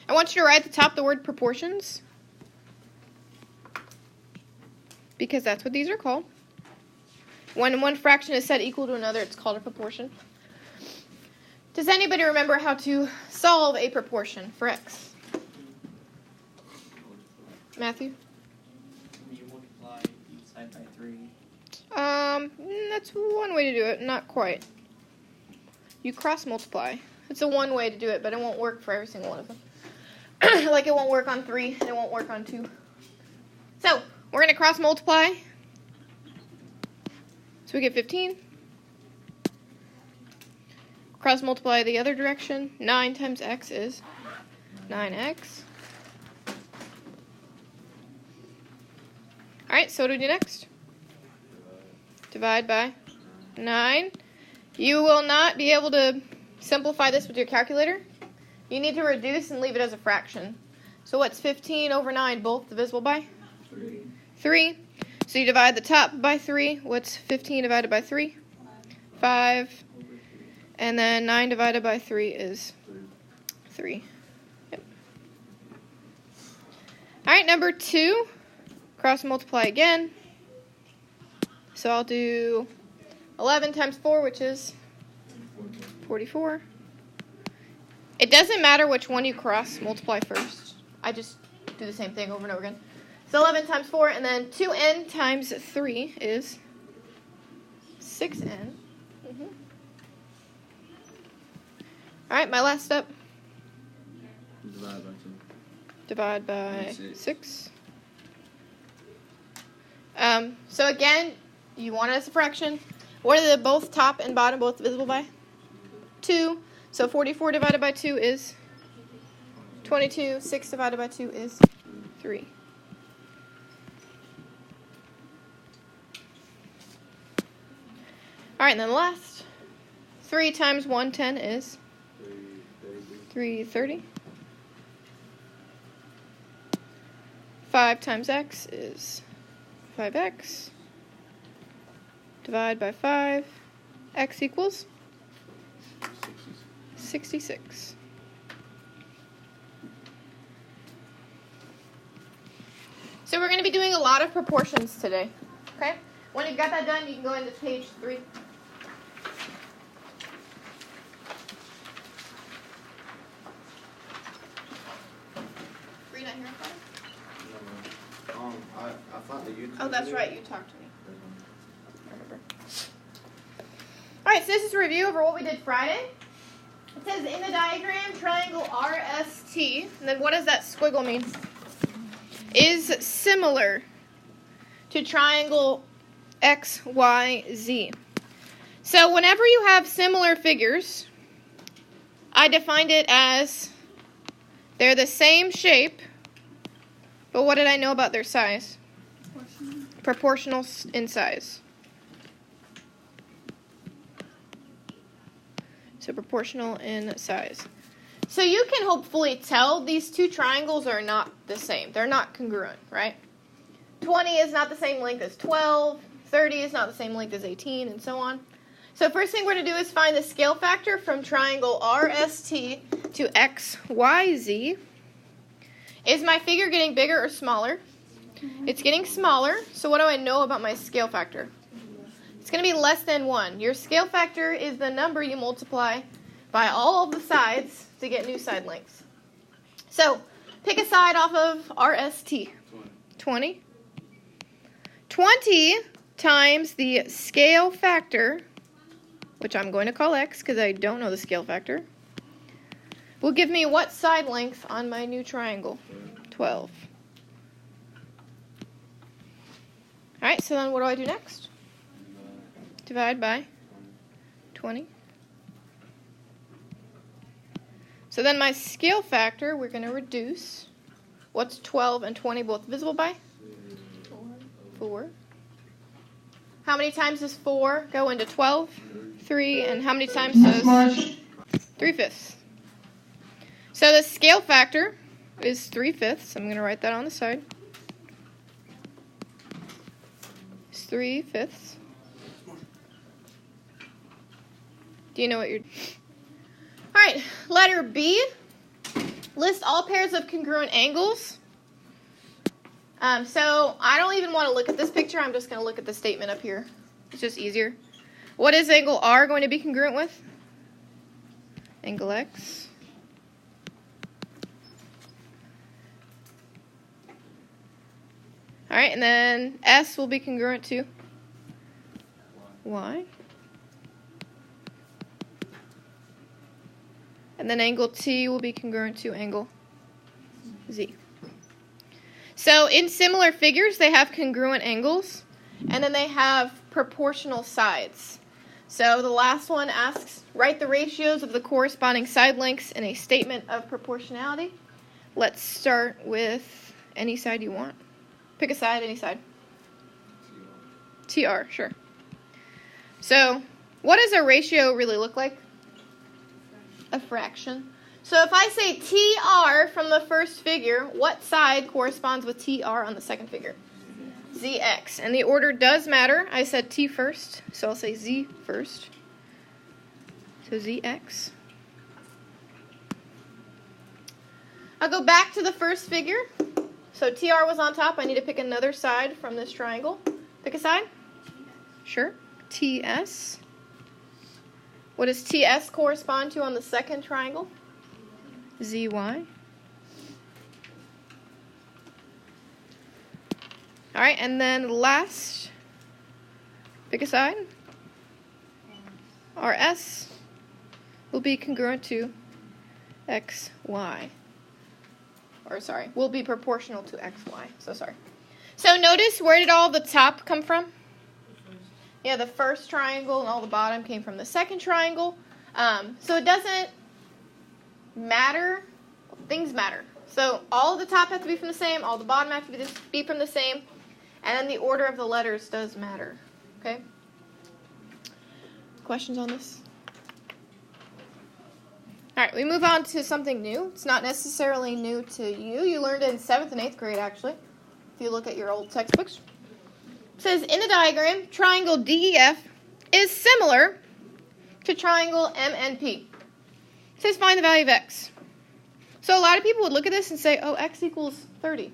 I want you to write at the top the word proportions, because that's what these are called. When one fraction is set equal to another, it's called a proportion. Does anybody remember how to solve a proportion for x? Matthew? You multiply each side by 3. That's one way to do it. Not quite. You cross multiply. It's a one way to do it, but it won't work for every single one of them. Like it won't work on 3, and it won't work on 2. So, we're going to cross multiply. So we get 15. Cross multiply the other direction. 9 times x is 9x. Alright, so what do we do next? Divide by 9. You will not be able to simplify this with your calculator. You need to reduce and leave it as a fraction. So what's 15 over 9 both divisible by? 3. So you divide the top by 3. What's 15 divided by 3? 5. And then 9 divided by 3 is 3. Yep. Alright, number 2. Cross multiply again. So I'll do 11 times 4, which is 44. It doesn't matter which one you cross multiply first. I just do the same thing over and over again. So 11 times 4, and then 2n times 3 is 6n. All right, my last step. Divide by 6. So again, you want it as a fraction. What are the both top and bottom both divisible by? 2. So 44 divided by 2 is 22. 6 divided by 2 is 3. All right, and then the last. 3 times 110 is 330. 5 times x is 5x. Divide by 5. X equals 66. So we're going to be doing a lot of proportions today. Okay? When you've got that done, you can go into page 3. Were you not here on Friday? I thought that you. Oh, that's right. You talked to me. I remember. All right, so this is a review over what we did Friday. It says in the diagram, triangle RST, and then what does that squiggle mean? Is similar to triangle XYZ. So whenever you have similar figures, I defined it as they're the same shape, but what did I know about their size? Proportional in size. So proportional in size. So you can hopefully tell these two triangles are not the same. They're not congruent, right? 20 is not the same length as 12. 30 is not the same length as 18, and so on. So first thing we're going to do is find the scale factor from triangle RST to XYZ. Is my figure getting bigger or smaller? It's getting smaller. So what do I know about my scale factor? It's going to be less than 1. Your scale factor is the number you multiply by all of the sides to get new side lengths. So pick a side off of RST. 20. 20 times the scale factor, which I'm going to call x because I don't know the scale factor, will give me what side length on my new triangle? 12. All right, so then what do I do next? Divide by 20. So then my scale factor, we're going to reduce. What's 12 and 20 both divisible by? 4. How many times does 4 go into 12? 3. And how many times does 3/5? So the scale factor is 3/5. I'm going to write that on the side. It's 3/5. Do you know what you're... All right, letter B. List all pairs of congruent angles. So I don't even want to look at this picture. I'm just going to look at the statement up here. It's just easier. What is angle R going to be congruent with? Angle X. All right, and then S will be congruent to Y. And then angle T will be congruent to angle Z. So in similar figures, they have congruent angles, and then they have proportional sides. So the last one asks, write the ratios of the corresponding side lengths in a statement of proportionality. Let's start with any side you want. Pick a side, any side. TR, sure. So what does a ratio really look like? A fraction. So if I say TR from the first figure, what side corresponds with TR on the second figure? ZX. And the order does matter. I said T first, so I'll say Z first. So ZX. I'll go back to the first figure. So TR was on top. I need to pick another side from this triangle. Pick a side. Sure. TS. What does TS correspond to on the second triangle? ZY. All right, and then last, pick a side. RS will be congruent to XY. Or sorry, will be proportional to XY. So sorry. So notice, where did all the top come from? Yeah, the first triangle and all the bottom came from the second triangle. So it doesn't matter. Things matter. So all the top have to be from the same, all the bottom have to be from the same, and then the order of the letters does matter. Okay? Questions on this? All right, we move on to something new. It's not necessarily new to you. You learned it in 7th and 8th grade, actually, if you look at your old textbooks. It says, in the diagram, triangle DEF is similar to triangle MNP. It says, find the value of x. So a lot of people would look at this and say, oh, x equals 30.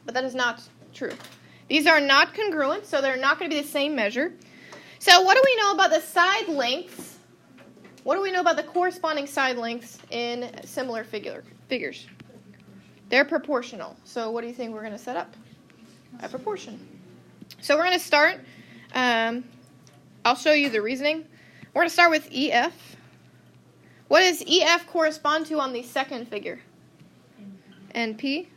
But that is not true. These are not congruent, so they're not going to be the same measure. So what do we know about the side lengths? What do we know about the corresponding side lengths in similar figures? They're proportional. So what do you think we're going to set up? A proportion. So we're going to start. I'll show you the reasoning. We're going to start with EF. What does EF correspond to on the second figure? NP.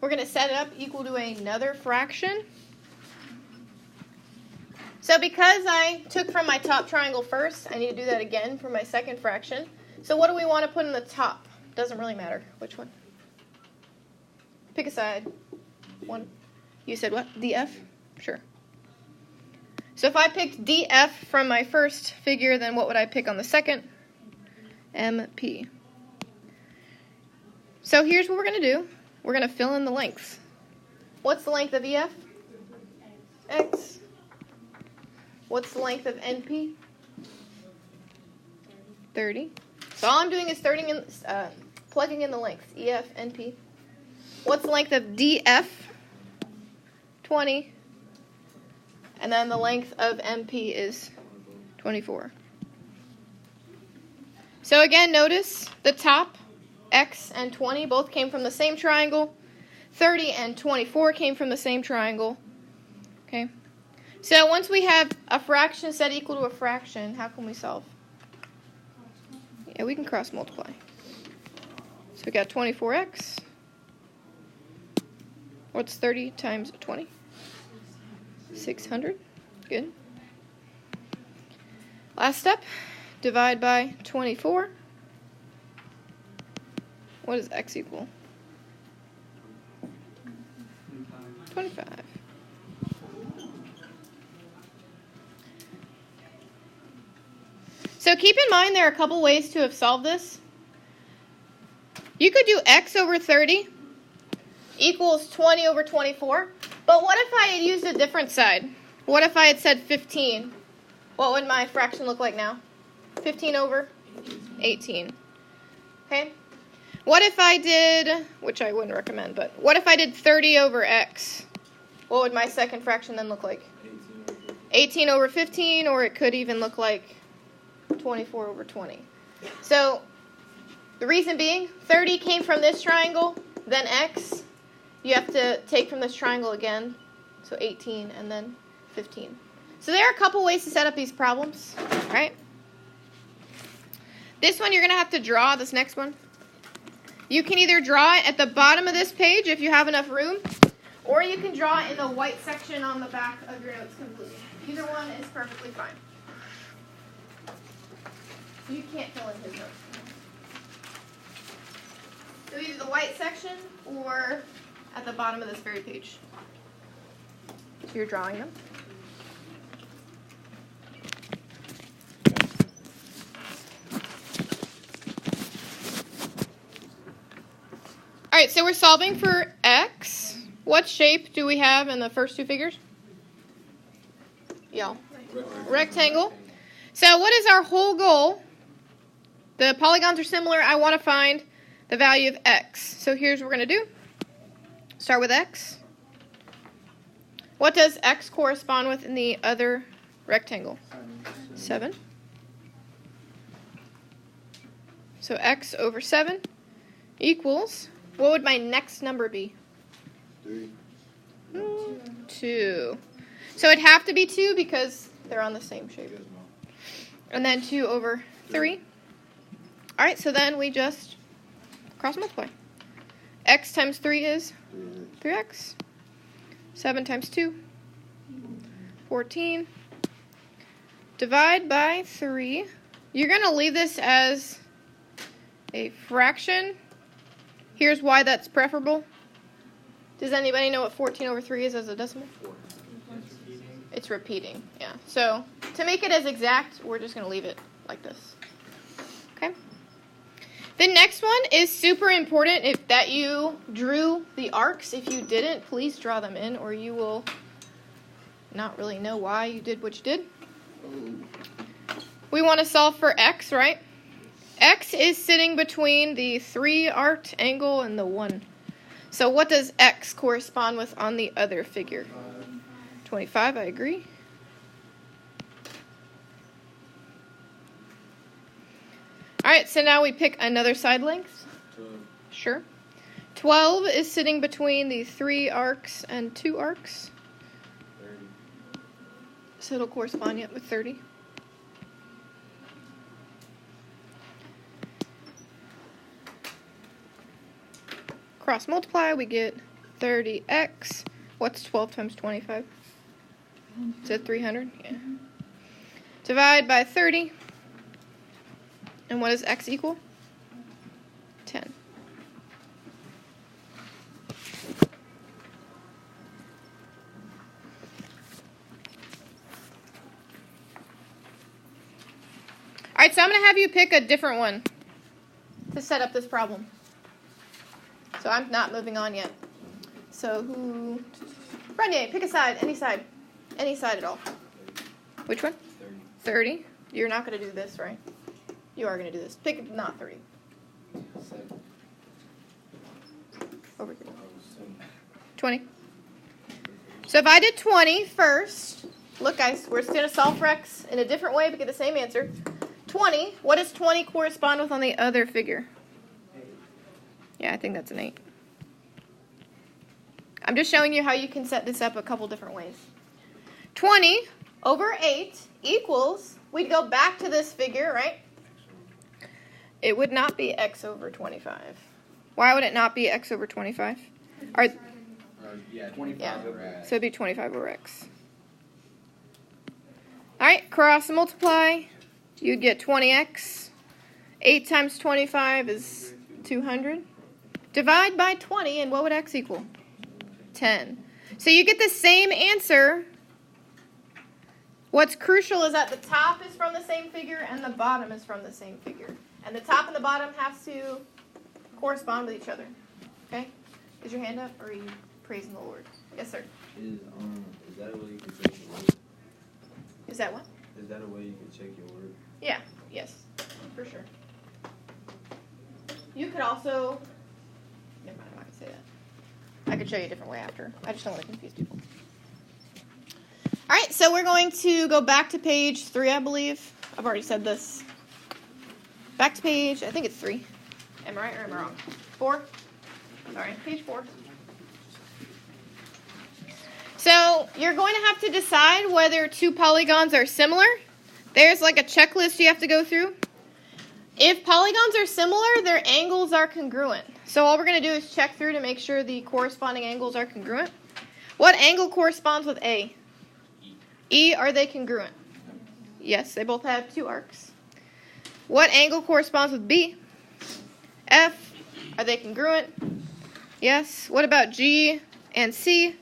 We're going to set it up equal to another fraction. So because I took from my top triangle first, I need to do that again for my second fraction. So what do we want to put in the top? Doesn't really matter. Which one? Pick a side. One. You said what? DF? Sure. So if I picked DF from my first figure, then what would I pick on the second? MP. So here's what we're going to do. We're going to fill in the lengths. What's the length of EF? X. What's the length of NP? 30. So all I'm doing is plugging in the lengths. EF, NP. What's the length of DF? 20. And then the length of MP is 24. So again, notice the top, X and 20, both came from the same triangle. 30 and 24 came from the same triangle. Okay. So once we have a fraction set equal to a fraction, how can we solve? Yeah, we can cross multiply. So we got 24x. What's 30 times 20? 600. Good. Last step, divide by 24. What does x equal? 25. So keep in mind there are a couple ways to have solved this. You could do x over 30 equals 20 over 24. But what if I had used a different side? What if I had said 15? What would my fraction look like now? 15 over 18. Okay? What if I did, which I wouldn't recommend, but what if I did 30 over x? What would my second fraction then look like? 18 over 15, or it could even look like 24 over 20. So the reason being, 30 came from this triangle, then x. You have to take from this triangle again, so 18 and then 15. So there are a couple ways to set up these problems, right? This one you're going to have to draw, this next one. You can either draw it at the bottom of this page if you have enough room, or you can draw it in the white section on the back of your notes completely. Either one is perfectly fine. You can't fill in his notes. So either the white section or at the bottom of this very page. So you're drawing them. All right, so we're solving for x. What shape do we have in the first two figures? Yeah. Rectangle. So what is our whole goal? The polygons are similar. I want to find the value of x. So here's what we're going to do. Start with x. What does x correspond with in the other rectangle? 7. So x over 7 equals, what would my next number be? 3. 2. So it'd have to be 2 because they're on the same shape. And then 2 over 3. All right, so then we just cross multiply. X times 3 is 3x. 7 times 2, 14. Divide by 3. You're going to leave this as a fraction. Here's why that's preferable. Does anybody know what 14 over 3 is as a decimal? It's repeating, yeah. So to make it as exact, we're just going to leave it like this. Okay? The next one is super important if that you drew the arcs. If you didn't, please draw them in, or you will not really know why you did what you did. We want to solve for x, right? X is sitting between the 3 arced angle and the 1. So what does x correspond with on the other figure? 25, I agree. All right, so now we pick another side length. 12. Sure. 12 is sitting between the 3 arcs and 2 arcs. 30. So it'll correspond with 30. Cross multiply, we get 30x. What's 12 times 25? Is it 300? Yeah. Divide by 30. And what does x equal? 10. All right, so I'm going to have you pick a different one to set up this problem. So I'm not moving on yet. So who? Renier, pick a side, any side at all. Which one? 30. 30. You're not going to do this, right? You are going to do this. Pick not 30. 7. Over here. 7. 20. So if I did 20 first, look guys, we're just going to solve for x in a different way but get the same answer. 20, what does 20 correspond with on the other figure? Yeah, I think that's an 8. I'm just showing you how you can set this up a couple different ways. 20 over 8 equals, we'd go back to this figure, right? It would not be x over 25. Why would it not be x over 25? Yeah, 25 over x. So it'd be 25 over x. All right, cross multiply. You'd get 20x. 8 times 25 is 200. Divide by 20, and what would x equal? 10. So you get the same answer. What's crucial is that the top is from the same figure and the bottom is from the same figure. And the top and the bottom have to correspond with each other. Okay? Is your hand up, or are you praising the Lord? Yes, sir. Is that a way you can check your work? Is that what? Is that a way you can check your work? Yeah. Yes, for sure. You could also, never mind, I'm not going to say that. I could show you a different way after. I just don't want to confuse people. All right, so we're going to go back to page 3, I believe. I've already said this. Back to page, I think it's 3. Am I right or am I wrong? 4? Sorry, page 4. So you're going to have to decide whether two polygons are similar. There's like a checklist you have to go through. If polygons are similar, their angles are congruent. So all we're going to do is check through to make sure the corresponding angles are congruent. What angle corresponds with A? E, are they congruent? Yes, they both have 2 arcs. What angle corresponds with B? F, are they congruent? Yes. What about G and C?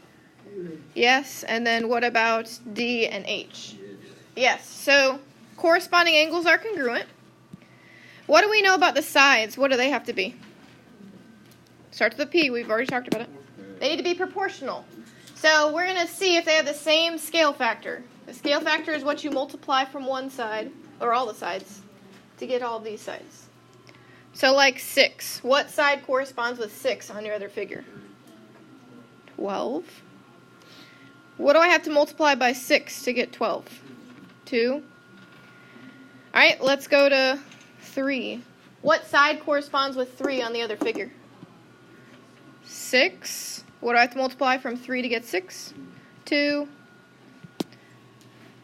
Yes. And then what about D and H? Yes. So corresponding angles are congruent. What do we know about the sides? What do they have to be? Starts with a P. We've already talked about it. They need to be proportional. So we're going to see if they have the same scale factor. The scale factor is what you multiply from one side, or all the sides, to get all of these sides. So like 6. What side corresponds with 6 on your other figure? 12. What do I have to multiply by 6 to get 12? 2. All right, let's go to 3. What side corresponds with 3 on the other figure? 6. What do I have to multiply from 3 to get 6? 2.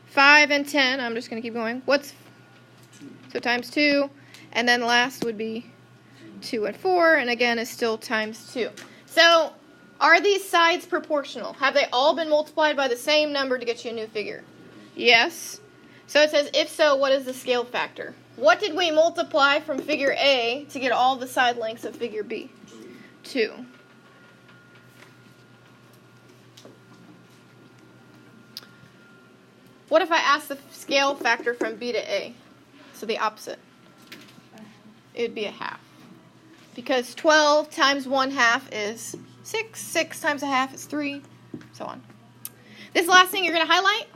5 and 10. I'm just going to keep going. So times 2. And then last would be 2 and 4. And again, is still times 2. So are these sides proportional? Have they all been multiplied by the same number to get you a new figure? Yes. So it says, if so, what is the scale factor? What did we multiply from figure A to get all the side lengths of figure B? 2. What if I ask the scale factor from B to A? So the opposite. It would be a half. Because 12 times 1/2 is 6. 6 times a half is 3. So on. This last thing you're going to highlight.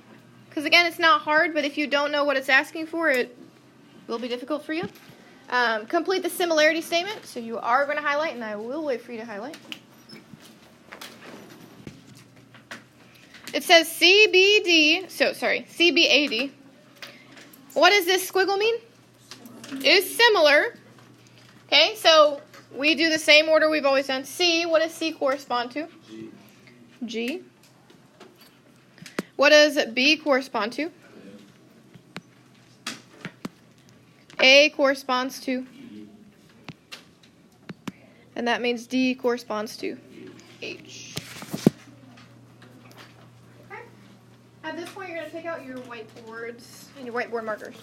Because again, it's not hard, but if you don't know what it's asking for, it will be difficult for you. Complete the similarity statement. So you are going to highlight, and I will wait for you to highlight. It says CBD, CBAD. What does this squiggle mean? Is similar. Okay, so we do the same order we've always done. C, what does C correspond to? G. What does B correspond to? A corresponds to? And that means D corresponds to H. At this point, you're going to take out your whiteboards and your whiteboard markers.